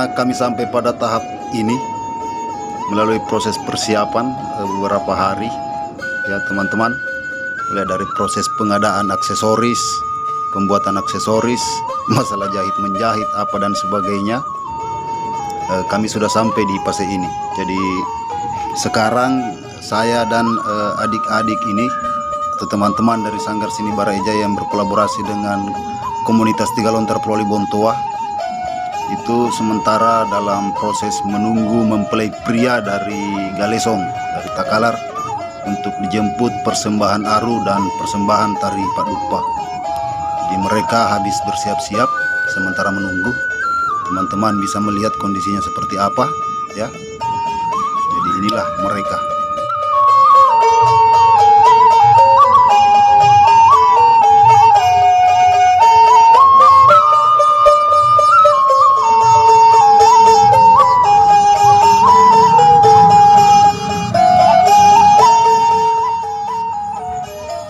akhirnya kami sampai pada tahap ini melalui proses persiapan beberapa hari ya teman-teman, mulai dari proses pengadaan aksesoris, pembuatan aksesoris, masalah jahit menjahit apa dan sebagainya. Kami sudah sampai di fase ini. Jadi sekarang saya dan adik-adik ini atau teman-teman dari Sanggar Seni Barajaya yang berkolaborasi dengan komunitas Tiga Lontar Pulau Libontoa itu sementara dalam proses menunggu mempelai pria dari Galesong, dari Takalar, untuk dijemput persembahan aru dan persembahan tari padupa. Jadi mereka habis bersiap-siap, sementara menunggu. Teman-teman bisa melihat kondisinya seperti apa ya. Jadi inilah mereka.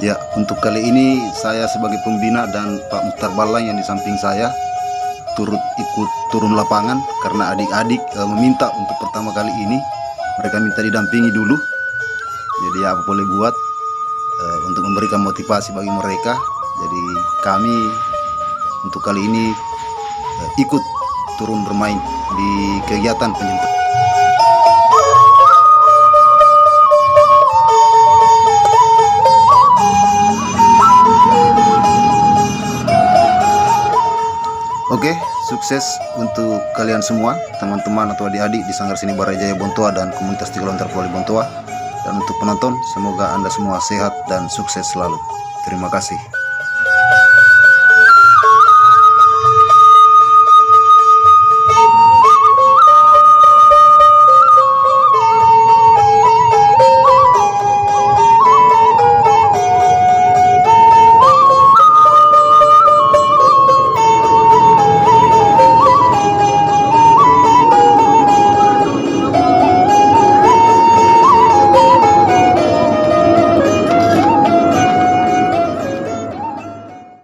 Ya, untuk kali ini saya sebagai pembina dan Pak Mukhtar Balang yang di samping saya turut ikut turun lapangan karena adik-adik meminta untuk pertama kali ini mereka minta didampingi dulu. Jadi apa boleh buat untuk memberikan motivasi bagi mereka. Jadi kami untuk kali ini ikut turun bermain di kegiatan penjemputan. Oke, sukses untuk kalian semua, teman-teman atau adik-adik di Sanggar Seni Barajaya Bontoa dan komunitas Tiga Lontar Pulau Libontoa. Dan untuk penonton, semoga Anda semua sehat dan sukses selalu. Terima kasih.